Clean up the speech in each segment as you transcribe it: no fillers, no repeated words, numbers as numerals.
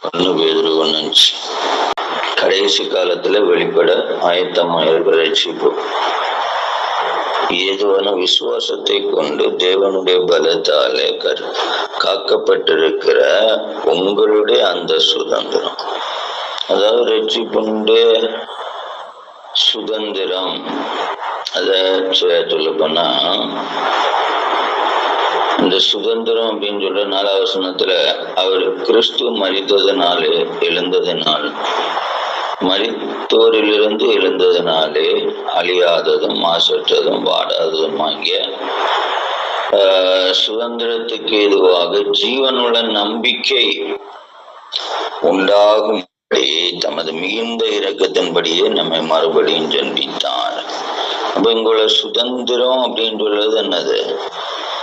1 பேதுரு 1:5. கடைசி காலத்துல வெளிப்பட ஆயத்தமா இருக்கிற ரட்சிப்பு ஏதுவான விசுவாசத்தை கொண்டு தேவனுடைய பலத்தாலே காக்கப்பட்டிருக்கிற உங்களுடைய அந்த சுதந்திரம். அதாவது ரட்சிப்புடைய சுதந்திரம். அத சொல்ல போனா இந்த சுதந்திரம் அப்படின்னு சொல்ற 4வது வசனத்துல அவர் கிறிஸ்து மரித்ததனாலே எழுந்ததனால், மரித்தோரிலிருந்து எழுந்ததனாலே அழியாததும் மாசற்றதும் வாடாததும் ஆகிய சுதந்திரத்துக்கு ஏதுவாக ஜீவனுள்ள நம்பிக்கை உண்டாகும் தமது மிகுந்த இரக்கத்தின்படியே நம்மை மறுபடியும் ஜென்பித்தார். அப்ப இங்குள்ள சுதந்திரம் அப்படின்னு சொல்றது என்னது?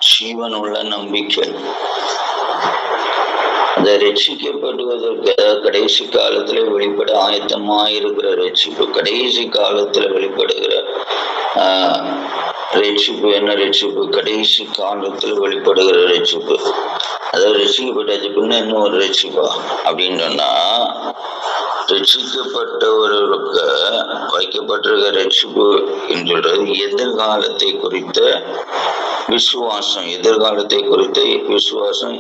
ஜீவனுள்ள நம்பிக்கை. அந்த ரட்சிக்கப்படுவதற்கு கடைசி காலத்துல வெளிப்பட ஆயத்தமாயிருக்கிற ரட்சிப்பு, கடைசி காலத்துல வெளிப்படுகிற ரட்சிப்பு என்ன ரட்சிப்பு? கடைசி காலத்துல வெளிப்படுகிற ரட்சிப்பு. அதாவது ரட்சிக்கப்பட்ட பின்ன இன்னும் ஒரு ரட்சிப்பா அப்படின்னு சொன்னா, ரட்சிக்கப்பட்டவர்களுக்கு வைக்கப்பட்டிருக்கிற ரட்சிப்பு என்று சொல்றது எதிர்காலத்தை குறித்த விசுவாசம். எதிர்காலத்தை குறித்த விசுவாசம்.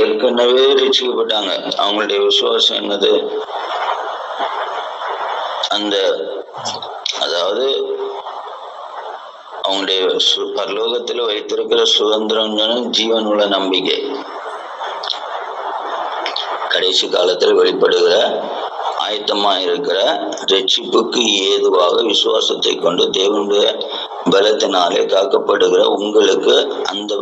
ஏற்கனவே ரட்சிக்கப்பட்டாங்க, அவங்களுடைய விசுவாசம் என்னது? அந்த அதாவது அவங்களுடைய பரலோகத்துல வைத்திருக்கிற சுதந்திரம் ஜீவனுள்ள நம்பிக்கை. கடைசி காலத்துல வெளிப்படுகிற ஆயத்தமா இருக்கிற ரட்சிப்புக்கு ஏதுவாக விசுவாசத்தை கொண்டு தேவனுடைய பலத்தினாலே காக்கப்படுகிற உங்களுக்கு அந்த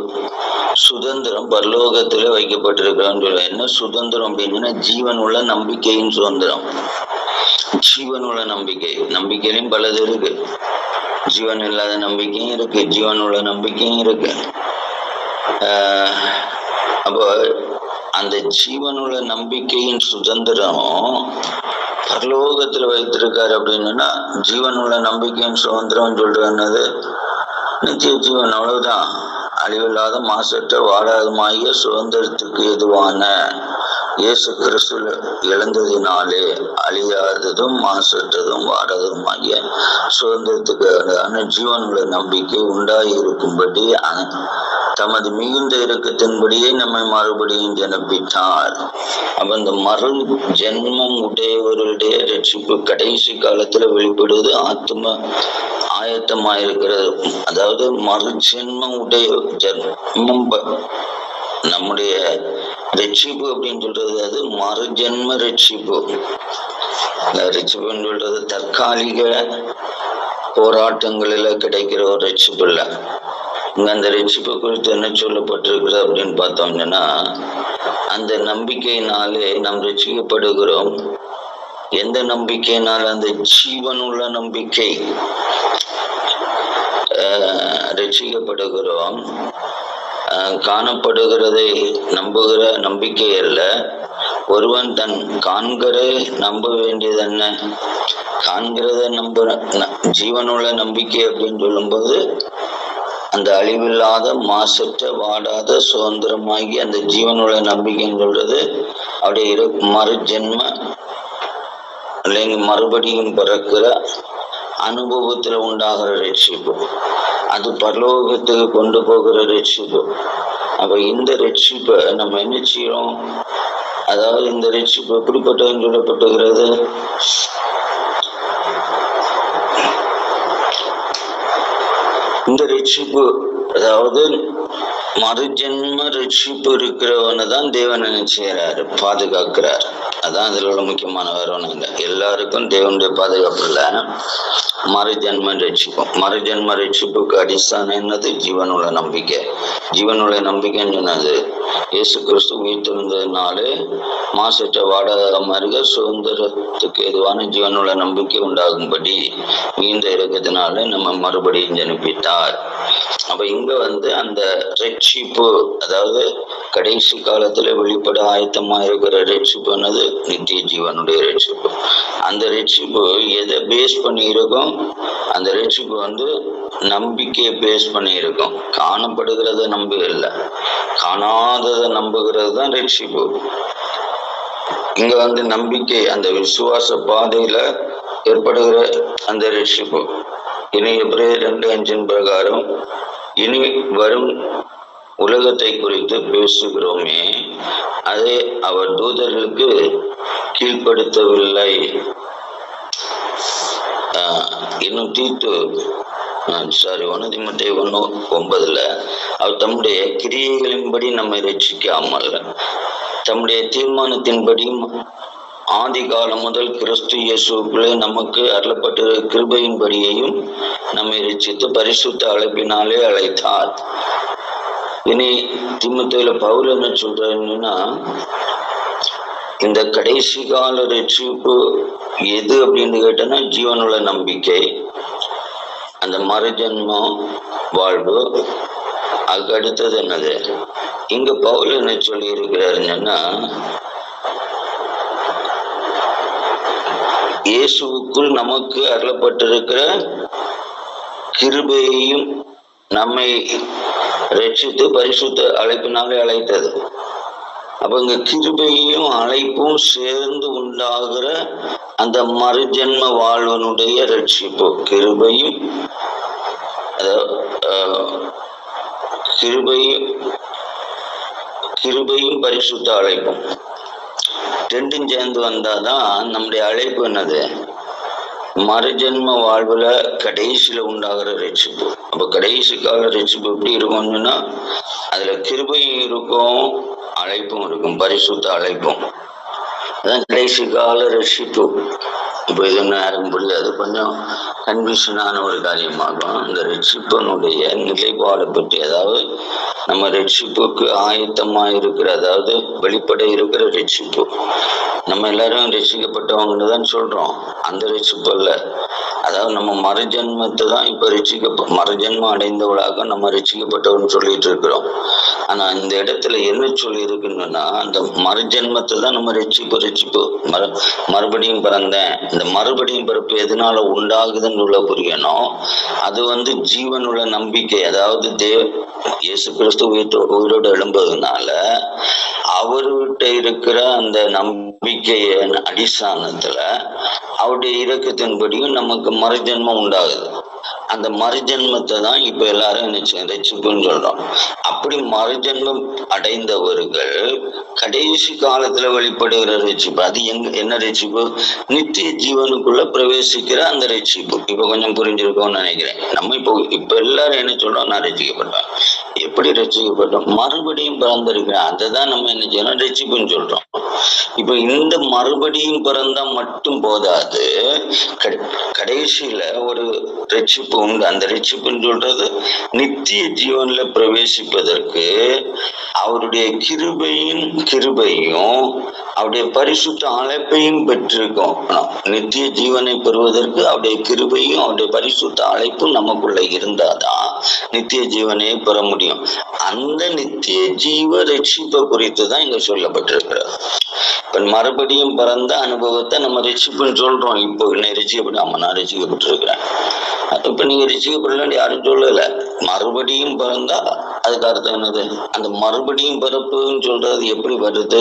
சுதந்திரம் பரலோகத்துல வைக்கப்பட்டிருக்கிறோம். என்ன சுதந்திரம் அப்படின்னா ஜீவனுள்ள நம்பிக்கையின் சுதந்திரம். ஜீவனுள்ள நம்பிக்கை. நம்பிக்கையிலும் பலது இருக்கு. ஜீவன் இல்லாத நம்பிக்கையும் இருக்கு, ஜீவனுள்ள நம்பிக்கையும் இருக்கு. அப்போ அந்த ஜீவனுள்ள நம்பிக்கையின் சுதந்திரம் பரலோகத்துல வைத்திருக்காரு அப்படின்னா, ஜீவனுள்ள நம்பிக்கையின் சுதந்திரம் சொல்றது நித்திய ஜீவன். அவ்வளவுதான். அழிவில்லாத மாசற்ற வாடாதமாகிய சுதந்திரத்துக்கு எதுவான இயேசு கிறிஸ்து எழுந்ததினாலே அழியாததும் மாசற்றதும் வாடாததும் ஆகிய சுதந்திரத்துக்கான ஜீவனுள்ள நம்பிக்கை உண்டாயிருக்கும்படி தமது மிகுந்த இரக்கத்தின்படியே நம்மை மறுபடியும் ஜெனிப்பித்தார். அப்ப இந்த மறு ஜென்மம் உடையவர்களுடைய ரட்சிப்பு கடைசி காலத்துல வெளிப்படுவது ஆத்ம ஆயத்தமாயிருக்கிறது. அதாவது மறு ஜென்மம் உடைய ஜென்மம் நம்முடைய ரட்சிப்பு அப்படின்னு சொல்றது அது மறு ஜென்ம ரட்சிப்பு. ரட்சிப்புன்னு சொல்றது தற்காலிக போராட்டங்களில கிடைக்கிற ஒரு ரட்சிப்பு இல்லை. இங்க அந்த ரட்சிப்பு குறித்து என்ன சொல்லப்பட்டிருக்கிறது அப்படின்னு பார்த்தோம்னா, அந்த நம்பிக்கையினாலே நாம் ரட்சிக்கப்படுகிறோம். எந்த நம்பிக்கையினால? அந்த ஜீவனுள்ள நம்பிக்கை. ரட்சிக்கப்படுகிறோம். காணப்படுகிறதை நம்புகிற நம்பிக்கை அல்ல. ஒருவன் தன் காண்கிறதை நம்ப வேண்டியது என்ன? காண்கிறத ஜீவனுள்ள நம்பிக்கை அப்படின்னு சொல்லும்போது அந்த அழிவில்லாத மாசற்ற வாடாத சுதந்திரமாகி அந்த ஜீவனுள்ள நம்பிக்கைன்னு சொல்றது அப்படியே மறு ஜென்ம இல்லைங்க மறுபடியும் பிறக்கிற அனுபவத்துல உண்டாகிற ரட்சிப்பு. அது பரலோகத்துக்கு கொண்டு போகிற ரட்சிப்பு. அப்ப இந்த ரட்சிப்பை நம்ம என்ன செய்யறோம்? அதாவது இந்த ரட்சிப்பு எப்படிப்பட்டதுன்னு சொல்லப்பட்டுகிறது? இந்த ரட்சிப்பு அதாவது மறுஜென்ம ரட்சிப்பு இருக்கிறவனை தான் தேவன் என்ன செய்யறாரு? பாதுகாக்கிறார். அதான் அதுல உள்ள முக்கியமான வேற ஒன்றும் இல்லை. எல்லாருக்கும் தேவனுடைய பாதுகாப்பு இல்லை. மறுஜென்ம ரட்சிப்பும். மறுஜென்ம ரட்சிப்புக்கு அடிസ്ഥാனம் என்னது? ஜீவனுள்ள நம்பிக்கை. ஜீவனுள்ள நம்பிக்கைன்னு சொன்னது இயேசு கிறிஸ்து உயிர்த்தெழுந்ததினாலே மாசற்ற வாடாம இருக்க சுதந்திரத்துக்கு எதுவான ஜீவனுள்ள நம்பிக்கை உண்டாகும்படி மிகுந்த இரக்கத்தினாலே நம்ம மறுபடியும் ஜெனிப்பித்தார். அப்ப இங்க அந்த ரட்சிப்பு அதாவது கடைசி காலத்துல வெளிப்பட ஆயத்தமா இருக்கிற ரட்சிப்புன்னது நித்திய ஜீவனுடைய ரட்சிப்பு. அந்த ரட்சிப்பு எதை பேஸ் பண்ணி இருக்கும்? அந்த ரட்சிப்பு நம்பிக்கையை பேஸ் பண்ணி இருக்கும். காணப்படுகிறத நம்ப இல்லை, காணாததை நம்புகிறது தான் ரட்சிப்பு. இங்க நம்பிக்கை, அந்த விசுவாச பாதையில ஏற்படுகிற அந்த ரட்சிப்பு. இனி எபிரேயர் 2:5 பிரகாரம் இனி வரும் உலகத்தை குறித்து பேசுகிறோமே, அதை அவர் தூதர்களுக்கு கீழ்ப்படுத்தவில்லை. இன்னும் தீத்து 1 தீமோத்தேயு 1:9 அவர் தம்முடைய கிரியைகளின்படி நம்மை ரட்சிக்காமல் தம்முடைய தீர்மானத்தின்படியும் ஆதி காலம் முதல் கிறிஸ்து இயேசுக்குள்ளே நமக்கு அருளப்பட்ட கிருபையின்படியையும் நம்மை ரட்சித்து பரிசுத்த அழைப்பினாலே அழைத்தார். இனி தீமோத்தேயுல பவுல் என்ன சொல்றாருன்னா, இந்த கடைசி கால ரட்சிப்பு எது அப்படின்னு கேட்டோன்னா, ஜீவனுள்ள நம்பிக்கை, அந்த மறுஜன்மம் வாழ்வு. அதுக்கு அடுத்தது என்னது? இங்க பவுல் என்ன சொல்லி இருக்கிறாருன்னா, இயேசுவுக்குள் நமக்கு அருளப்பட்டிருக்கிற கிருபையையும் நம்மை ரட்சித்து பரிசுத்த அழைப்பினாலே அழைத்தது. அப்ப இங்க கிருபையும் அழைப்பும் சேர்ந்து உண்டாகிற அந்த மறுஜன்ம வாழ்வனுடைய ரட்சிப்பு, கிருபையும் பரிசுத்த அழைப்பும் ரெண்டும் சேர்ந்து வந்தாதான் நம்முடைய அழைப்பு என்னது? மறுஜன்ம வாழ்வுல கடைசியில உண்டாகிற ரட்சிப்பு. அப்ப கடைசி கால ரட்சிப்பு எப்படி இருக்கும்னா, அதுல கிருபையும் இருக்கும், அழைப்பும் இருக்கும், பரிசுத்த அழைப்பும். அதான் கடைசி கால ரட்சிப்பு. இப்போ இது யாருக்கும் புரியாது, கொஞ்சம் கன்ஃபியூஷனான ஒரு காரியமாகும். இந்த ரட்சிப்பனுடைய நிலைப்பாடை பற்றி, அதாவது நம்ம ரட்சிப்புக்கு ஆயத்தமா இருக்கிற, அதாவது வெளிப்பட இருக்கிற ரட்சிப்பு. நம்ம எல்லாரும் ரட்சிக்கப்பட்டவங்க தான் சொல்றோம், அந்த ரட்சிப்பு அல்ல. அதாவது நம்ம மறுஜன்மத்தை தான் இப்ப மறுஜன்மம் அடைந்தவளாக நம்ம ரட்சிக்கப்பட்டவன்னு சொல்லிட்டு இருக்கிறோம். ஆனா இந்த இடத்துல என்ன சொல்லி இருக்குன்னா, அந்த மறுஜன்மத்தை தான் நம்ம ரட்சிப்பு மறுபடியும் பிறந்தேன். இந்த மறுபடியும் பிறப்பு எதனால உண்டாகுதுன்னு உள்ள புரியணும். அது ஜீவனுள்ள நம்பிக்கை, அதாவது இயேசு கிறிஸ்து உயிரோடு எழும்புவதனால அவர்கிட்ட இருக்கிற அந்த நம்பிக்கையின் அடிസ്ഥാனத்துல அவருடைய இரக்கத்தின்படியும் நமக்கு மறுஜன்மம் உண்டாகுது. அந்த மறுஜன்மத்தை தான் இப்ப எல்லாரும் ரட்சிப்புன்னு சொல்றோம். அப்படி மறுஜன்மம் அடைந்தவர்கள் கடைசி காலத்துல வெளிப்படுகிற ரட்சிப்பு, அது என்ன ரட்சிப்பு? நித்திய ஜீவனுக்குள்ள பிரவேசிக்கிற அந்த ரட்சிப்பு. இப்ப கொஞ்சம் புரிஞ்சிருக்கோம்னு நினைக்கிறேன். நம்ம இப்ப எல்லாரும் என்ன சொல்றோம்? நான் ரட்சிக்கப்பட்டேன். எப்படி ரட்சிக்கப்பட்டோம்? மறுபடியும் பிறந்திருக்கிறேன். அதை தான் நம்ம என்ன செய்யணும்? ரட்சிப்புன்னு சொல்றோம். இப்ப இந்த மறுபடியும் பிறந்தா மட்டும் போதாது, கடைசியில ஒரு ரட்சிப்பு உண்டு. அந்த ரட்சிப்புன்னு சொல்றது நித்திய ஜீவன்ல பிரவேசிப்பதற்கு அவருடைய கிருபையும் அவருடைய பரிசுத்த அழைப்பையும் பெற்றிருக்கோம். நித்திய ஜீவனை பெறுவதற்கு அவருடைய கிருபையும் அவருடைய பரிசுத்த அழைப்பும் நமக்குள்ள இருந்தாதான் நித்திய ஜீவனையை பெற முடியும். அந்த நித்திய ஜீவ ரட்சிப்பை குறித்து தான் இங்க சொல்லப்பட்டிருக்கிறது. இப்ப மறுபடியும் பிறந்த அனுபவத்தை நம்ம ரட்சிப்புன்னு சொல்றோம். இப்போ என்ன ரட்சிக்கப்பட்டு, அம்மா நான் ரட்சிக்கப்பட்டிருக்கிறேன். இப்ப நீங்க ரட்சிக்கப்படலன்னு யாரும் சொல்லல. மறுபடியும் பிறந்தா அதுக்கு அர்த்தம் என்னது? அந்த மறுபடியும் பிறப்புன்னு சொல்றது எப்படி வருது?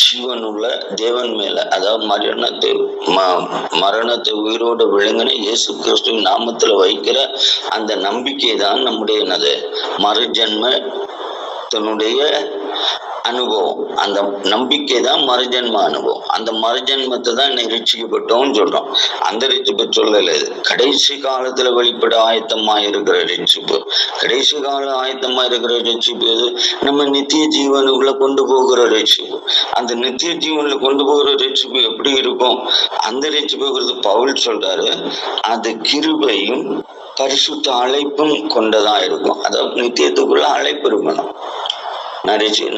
ஜீவனுள்ள தேவன் மேல, அதாவது மரணத்தை உயிரோடு விழுங்கின இயேசு கிறிஸ்துவின் நாமத்துல வைக்கிற அந்த நம்பிக்கை தான் நம்முடைய என்னது? மறுஜன்ம தன்னுடைய அனுபவம். அந்த நம்பிக்கை தான் மறுஜன்ம அனுபவம். அந்த மறுஜன்மத்தை தான் ரட்சிக்கப்பட்டோம்னு சொல்றோம். அந்த ரட்சிப்பு சொல்லல. கடைசி காலத்துல வெளிப்பட ஆயத்தமா இருக்கிற ரட்சிப்பு. கடைசி கால ஆயத்தமா இருக்கிற ரட்சிப்பு எது? நம்ம நித்திய ஜீவனுக்குள்ள கொண்டு போகிற ரட்சிப்பு. அந்த நித்திய ஜீவன்ல கொண்டு போகிற ரட்சிப்பு எப்படி இருக்கும்? அந்த ரட்சிப்பு பவுல் சொல்றாரு, அது கிருபையும் பரிசுத்த அழைப்பும் கொண்டதா இருக்கும். அதாவது நித்தியத்துக்குள்ள அழைப்பு இருக்கணும்.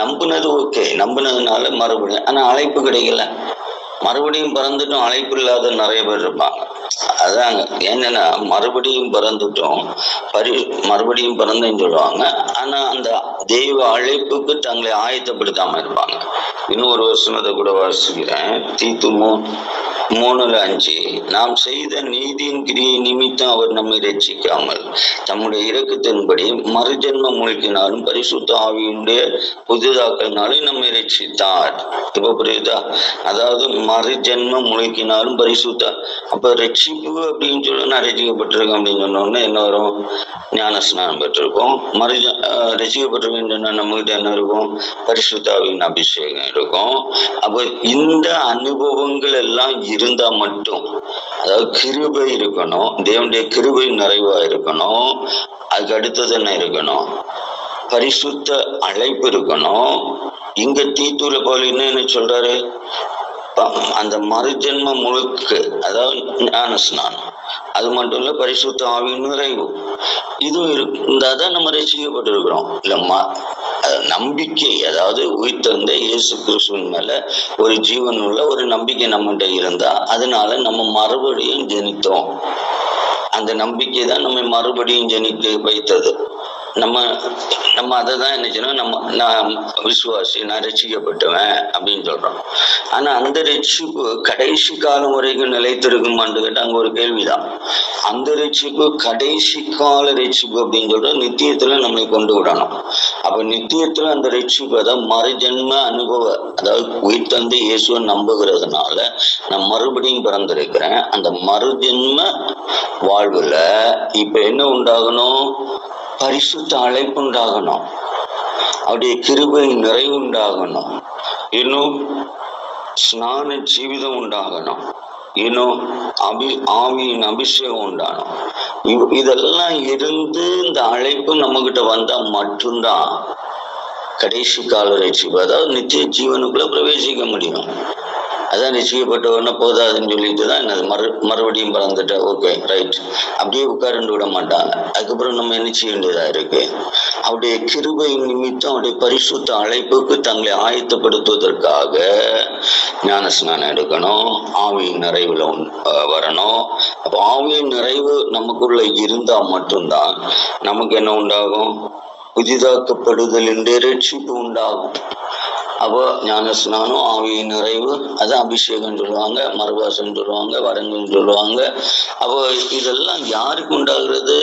நம்பினது ஓகே, நம்பினதுனால மறுபடியும், ஆனா அழைப்பு கிடைக்கல. மறுபடியும் பிறந்துட்டோம், அழைப்பு இல்லாத நிறைய பேர் இருப்பாங்க. அதாங்க என்னன்னா, மறுபடியும் பிறந்துட்டோம், மறுபடியும் பிறந்தேன்னு சொல்லுவாங்க. ஆனா அந்த தெய்வ அழைப்புக்கு தங்களை ஆயத்தப்படுத்தாம இருப்பாங்க. இன்னும் ஒரு வசனத்தை கூட வாசிக்கிறேன். தீத்து 3:5 நாம் செய்த நீதியின் கிரியை நிமித்தம் அவர் நம்மை ரட்சிக்காமல் தம்முடைய இரக்கத்தின்படி மறுஜென்ம மூழ்கினாலும் பரிசுத்த ஆவியுடைய புதிதாக்கலினாலும் நம்மை ரட்சித்தார். இப்ப புரியுதா? அதாவது மறுஜென்ம மூழ்கினாலும் பரிசுத்த, அப்ப ரட்சிப்பு அப்படின்னு சொல்லி ரசிக்கப்பட்டிருக்கோம் அப்படின்னு சொன்னோம்னா என்ன வரும்? ஞான ஸ்நானம் பெற்றிருக்கோம். ரசிக்கப்பட்டிருக்கோம் நம்ம கிட்ட என்ன இருக்கும்? பரிசுத்தாவின் அபிஷேகம் இருக்கும். அப்ப இந்த அனுபவங்கள் எல்லாம் இருந்தா மட்டும், அதாவது கிருபை இருக்கணும், தேவனுடைய கிருபை நிறைவா இருக்கணும். அதுக்கு அடுத்தது என்ன இருக்கணும்? பரிசுத்த அழைப்பு இருக்கணும். இங்க தீத்தூல போல என்ன சொல்றாரு? அந்த மறுஜென்ம முழுக்கு, அதாவது ஞான ஸ்நானம், அது மட்டும் இல்ல பரிசுத்த ஆவியின் நிறைவு, இதுவும் இருந்தாதான் நம்ம ரசிக்கப்பட்டிருக்கிறோம். இல்ல நம்பிக்கை, அதாவது உயிர்த்தெழுந்த இயேசு கிறிஸ்துவின் மேல ஒரு ஜீவன் உள்ள ஒரு நம்பிக்கை நம்மகிட்ட இருந்தா அதனால நம்ம மறுபடியும் ஜெனித்தோம். அந்த நம்பிக்கை தான் நம்ம மறுபடியும் ஜெனித்து வைத்தது. நம்ம அதை தான் என்ன செய்யணும்? நான் விசுவாசி, நான் ரட்சிக்கப்பட்டுவேன் அப்படின்னு சொல்றோம். ஆனா அந்த ரட்சிப்பு கடைசி காலம் வரைக்கும் நிலைத்திருக்குமான்னு கேட்டா அங்க ஒரு கேள்விதான். அந்த ரட்சிப்பு கடைசி கால ரட்சிப்பு அப்படின்னு சொல்ற நித்தியத்துல நம்மளை கொண்டு விடணும். அப்ப நித்தியத்துல அந்த ரட்சிப்பு, அதாவது மறுஜென்ம அனுபவ, அதாவது உயிர்த்தெழுந்த இயேசுவை நம்புகிறதுனால நான் மறுபடியும் பிறந்திருக்கிறேன். அந்த மறுஜென்ம வாழ்வுல இப்ப என்ன உண்டாகணும்? பரிசுத்த அழைப்பு உண்டாகணும், அவருடைய கிருபை நிறைவு உண்டாகணும், இன்னும் ஸ்நான ஜீவிதம் உண்டாகணும், இன்னும் ஆவியின் அபிஷேகம் உண்டாகணும். இதெல்லாம் இருந்து இந்த அழைப்பு நம்ம கிட்ட வந்தா மட்டும்தான் கடைசி கால ரட்சிப்பு, அதாவது நித்திய ஜீவனுக்குள்ள பிரவேசிக்க முடியும். அதான் ரட்சிக்கப்பட்டவன போதாதுன்னு சொல்லிட்டு தான் என்னது மறுபடியும் பிறந்துட்டா ஓகே ரைட் அப்படியே உட்கார்ந்து விட மாட்டாங்க. அதுக்கப்புறம் நம்ம என்ன செய்ய வேண்டியதா இருக்கு? அவருடைய கிருபை நிமித்தம் அவருடைய பரிசுத்த அழைப்புக்கு தங்களை ஆயத்தப்படுத்துவதற்காக ஞான ஸ்நானம் எடுக்கணும், ஆவியின் நிறைவுல வரணும். அப்போ ஆவியின் நிறைவு நமக்குள்ள இருந்தா மட்டும்தான் நமக்கு என்ன உண்டாகும்? புதிதாக்கப்படுதல் என்ற ரட்சிப்பு உண்டாகும். அப்போ ஞான ஸ்நானம், ஆவியின் நிறைவு, அது அபிஷேகம் சொல்லுவாங்க, மறுவாசம் சொல்லுவாங்க, வரங்கள் சொல்லுவாங்க. அப்போ இதெல்லாம் யாருக்கு உண்டாகிறது?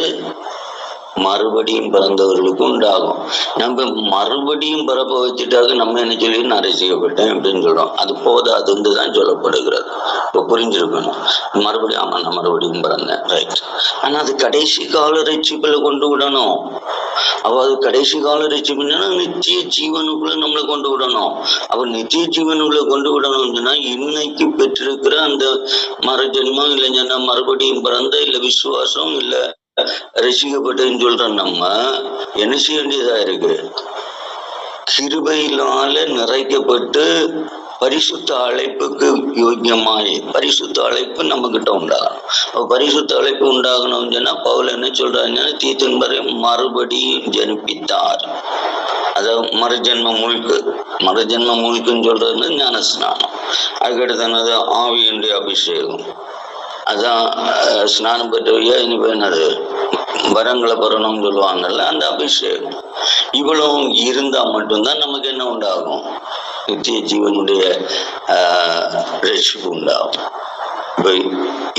மறுபடியும் பிறந்தவர்களுக்கு உண்டாகும். நம்ம மறுபடியும் பிறப்ப வச்சுட்டாக்க நம்ம என்ன சொல்லி நான் ரசிக்கப்பட்டேன் அப்படின்னு சொல்றோம். அது போதாதுன்னு தான் சொல்லப்படுகிறது. இப்போ புரிஞ்சிருக்கணும். மறுபடியும் ஆமா நான் மறுபடியும் பிறந்தேன் ரைட். ஆனா அது கடைசி கால ரட்சிப்புல கொண்டு விடணும். அப்போ அது கடைசி கால ரட்சிப்புன்னா நித்திய ஜீவனுக்குள்ள நம்மளை கொண்டு விடணும். அப்ப நித்திய ஜீவனுக்குள்ள கொண்டு விடணும்னா இன்னைக்கு பெற்றிருக்கிற அந்த மறுஜென்மம் இல்லைன்னா மறுபடியும் பிறந்த இல்ல விசுவாசம் இல்ல ரசிக்கப்பட்டதுன்னு சொல்ற நம்ம என்ன செய்ய வேண்டியதா இருக்கு? கிருபையினால நிறைக்கப்பட்டு பரிசுத்த அழைப்புக்கு யோக்கியமாய் பரிசுத்த அழைப்பு நம்ம கிட்ட உண்டாகணும். பரிசுத்த அழைப்பு உண்டாகணும்னு சொன்னா பவுல் என்ன சொல்றாங்கன்னா தீத்தன்பரை மறுபடியும் ஜனிப்பித்தார். அதாவது மறுஜென்ம முழுக்குன்னு சொல்றது ஞான ஸ்நானம். அதுக்கடுத்து ஆவியினுடைய அபிஷேகம், அதான் ஸ்நானம் பெற்றவையா இனிப்ப என்னது வரங்களை பெறணும்னு சொல்லுவாங்கல்ல, அந்த அபிஷேகம். இவ்வளவும் இருந்தா மட்டும்தான் நமக்கு என்ன உண்டாகும்? நித்திய ஜீவனுடைய ரட்சிப்பு உண்டாகும். இப்போ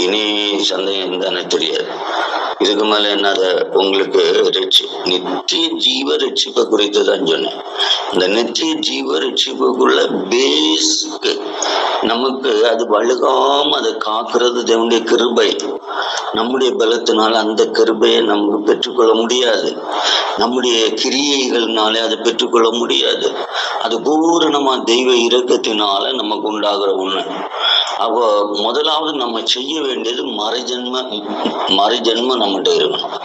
இனி சந்தேகம் தானே தெரியாது. இதுக்கு மேல என்னத உங்களுக்கு நித்திய ஜீவ ரட்சிப்பை குறித்து தான் சொன்னேன். இந்த நித்திய ஜீவ ரட்சிப்புக்குள்ள பேஸ்க்கு நமக்கு அது வழுகாம அதை காக்குறது தேவனுடைய கிருபை. நம்முடைய பலத்தினால அந்த கிருபையை நமக்கு பெற்றுக்கொள்ள முடியாது. நம்முடைய கிரியைகள்னாலே அதை பெற்றுக்கொள்ள முடியாது. அது பூரணமா தெய்வ இரக்கத்தினால நமக்கு உண்டாகிற ஒண்ணு. அப்போ முதலாவது நம்ம செய்ய வேண்டியது மறுஜென்ம நம்மகிட்ட இருக்கணும்.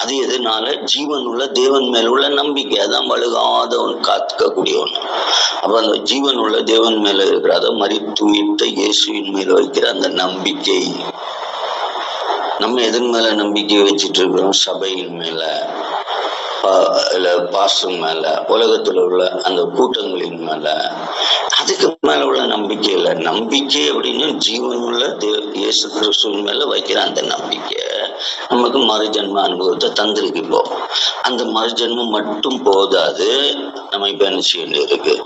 அது எதனால? ஜீவன் உள்ள தேவன் மேல உள்ள நம்பிக்கை. அதான் வழுகாத ஒன்று, காத்துக்கக்கூடிய ஒண்ணு. அப்ப அந்த ஜீவன் உள்ள தேவன் மேல இருக்கிற, அதை மரித்துயிர்த்த இயேசுவின் மேல வைக்கிற அந்த நம்பிக்கை. நம்ம எதன் மேல நம்பிக்கை வச்சுட்டு இருக்கிறோம்? சபையின் மேல, பாஸ்டர் மேல, உலகத்துல உள்ள அந்த கூட்டங்களின் மேல, அதுக்கு மேல உள்ள நம்பிக்கை இல்லை. நம்பிக்கை அப்படின்னு ஜீவன் உள்ள இயேசு கிறிஸ்துவின் மேல வைக்கிற அந்த நம்பிக்கை நமக்கு மறுஜென்ம அனுபவத்தை தந்திருக்கு. இப்போ அந்த மறுஜென்மம் மட்டும் போதாது, நம்ம இப்ப என்ன செய்ய வேண்டியது இருக்கு?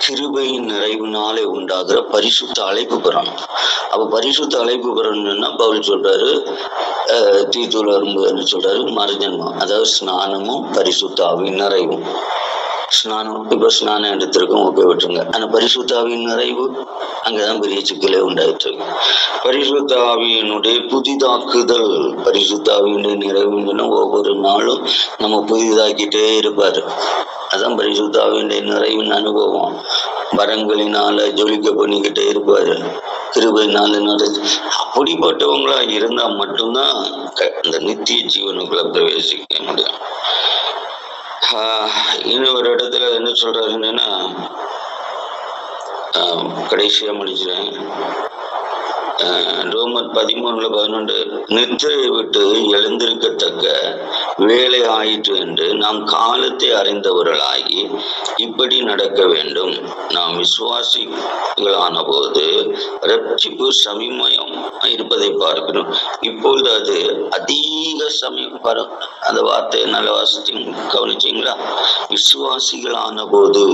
கிருபையின் நிறைவினாலே உண்டாகிற பரிசுத்த அழைப்பு பெறணும். அப்ப பரிசுத்த அழைப்பு பெறணும்னா பவுல் சொல்றாரு, தீத்துவில் வரும்போது சொல்றாரு, மறுஜன்மம், அதாவது ஸ்நானமும் பரிசுத்த ஆவியின் நிறைவும். ஸ்நானம், இப்ப ஸ்நானம் எடுத்திருக்கோம், ஓகே விட்டுருங்க. ஆனா பரிசுத்த ஆவியின் நிறைவு அங்கதான் பெரிய சிக்கலே உண்டாயிட்டு இருக்கு. பரிசுத்த ஆவியினுடைய புதிதாக்குதல், பரிசுத்த ஆவியினுடைய நிறைவுன்னு ஒவ்வொரு நாளும் நம்ம புதிதாக்கிட்டே இருப்பாரு. அதான் பரிசுத்த ஆவியினுடைய நிறைவின் அனுபவம். வரங்களினால ஜொலிக்க பண்ணிக்கிட்டே இருப்பாரு, கிருபையினால நடந்து. அப்படிப்பட்டவங்களா இருந்தா மட்டும்தான் இந்த நித்திய ஜீவனுக்குள்ள பிரவேசிக்க முடியும். இன்னொரு இடத்துல என்ன சொல்றாருன்னா, கடைசியா முடிச்சுறேன், ரோமர் 13:11, நித்திரையை விட்டு எழுந்திருக்கத்தக்க வேலை ஆயிற்று என்று நாம் காலத்தை அறிந்தவர்களாகி இப்படி நடக்க வேண்டும். நாம் விசுவாசிகளான போது ரட்சிப்பு சமீபம் இருப்பதை பார்க்கணும். இப்பொழுது அது அதிக சமயம். அந்த வார்த்தையை நல்ல வாசிச்சிங்க, கவனிச்சிங்களா? விசுவாசிகளான போது.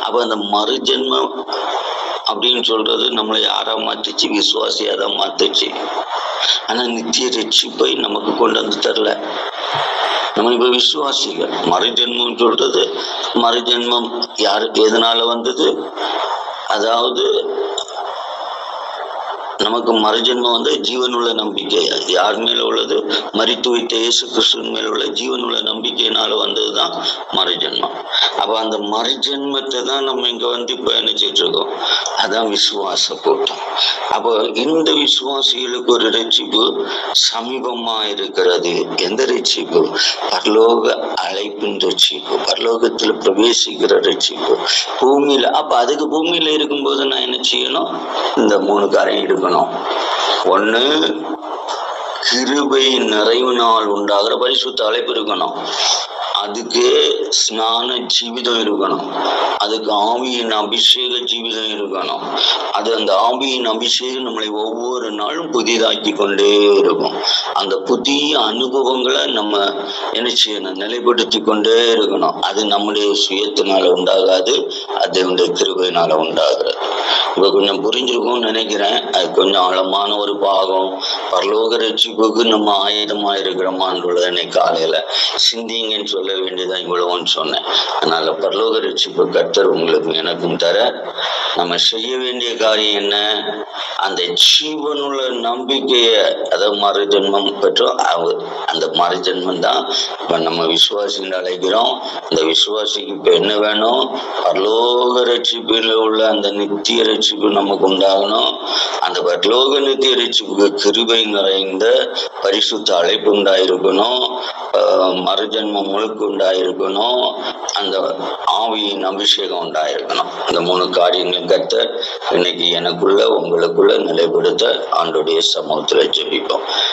அப்ப அந்த மறுஜென்மம் அப்படின்னு சொல்றது நம்மளை யாரா மாத்துச்சு? விசுவாசியா தான் மாத்துச்சு. ஆனா நித்திய ரட்சிப்பை நமக்கு கொண்டு வந்து தரல. நம்ம இப்ப விசுவாசிகள். மறுஜென்மம் சொல்றது, மறுஜென்மம் யாருக்கு எதனால வந்தது? அதாவது நமக்கு மறுஜென்மம் வந்து ஜீவனுள்ள நம்பிக்கை. யார் மேல உள்ளது? மரித்து வைத்த இயேசு கிறிஸ்துவின் மேல உள்ள ஜீவனுள்ள நம்பிக்கையினால வந்ததுதான் மறுஜென்மம். அப்ப அந்த மறுஜென்மத்தை தான் நம்ம இங்க வந்து இப்ப நினைச்சிட்டு இருக்கோம். அதான் விசுவாச கூட்டம். அப்போ இந்த விசுவாசிகளுக்கு ஒரு ரட்சிப்பு சமீபமா இருக்கிறது. எந்த ரட்சிப்பு? பரலோக அழைப்பின் ரட்சிப்பு, பரலோகத்துல பிரவேசிக்கிற ரட்சிப்பு பூமியில. அப்ப அதுக்கு பூமியில இருக்கும்போது நான் என்ன செய்யணும்? இந்த 3 காரியம் எடுக்கணும். ஒண்ணு, கிருபை நிறைவினால் உண்டாகிற பரிசுத்த அழைப்பு இருக்கணும். அதுக்கு ஸ்நான ஜீவிதம் இருக்கணும். அதுக்கு ஆவியின் அபிஷேக ஜீவிதம் இருக்கணும். அது அந்த ஆவியின் அபிஷேகம் நம்மளை ஒவ்வொரு நாளும் புதிதாக்கி கொண்டே இருக்கும். அந்த புதிய அனுபவங்களை நம்ம என்ன செய்யணும்? நிலைப்படுத்தி கொண்டே இருக்கணும். அது நம்முடைய சுயத்தினால உண்டாகாது, அது கிருபையினால உண்டாகிறது. இப்ப கொஞ்சம் புரிஞ்சிருக்கும்னு நினைக்கிறேன். அது கொஞ்சம் ஆழமான ஒரு பாகம். பரலோக ரட்சிப்புக்கு நம்ம ஆயுதமா இருக்கிறோமான்றது இன்னைக்கு காலையில சிந்திங்கன்னு சொல்ல வேண்டியதான் இவ்வளவுன்னு சொன்னேன். அதனால பரலோக ரட்சிப்பு கர்த்தர் உங்களுக்கு எனக்கும் தர, நம்ம செய்ய வேண்டிய காரியம் என்ன? அந்த ஜீவனுள்ள நம்பிக்கைய, அதாவது மறுஜென்மம் பெற்றோம். அந்த மறுஜென்மம் தான் இப்ப நம்ம விசுவாசின்னு அழைக்கிறோம். இந்த விசுவாசிக்கு இப்ப என்ன வேணும்? பரலோக ரட்சிப்பில் உள்ள அந்த நித்திய ரட்சிப்பு நமக்கு உண்டாகணும். அந்த பரலோக நித்திய ரட்சிப்புக்கு கிருபை நிறைந்த பரிசுத்த அழைப்பு உண்டாயிருக்கணும். மறுஜென்மம் முழுக்க உண்டாயிருக்கணும். அந்த ஆவியின் அபிஷேகம் உண்டாயிருக்கணும். இந்த 3 காரியங்கள் கர்த்தர் இன்னைக்கு எனக்குள்ள உங்களுக்குள்ள நிலைப்படுத்த ஆண்டோடைய சமூகத்துல ஜெபிப்போம்.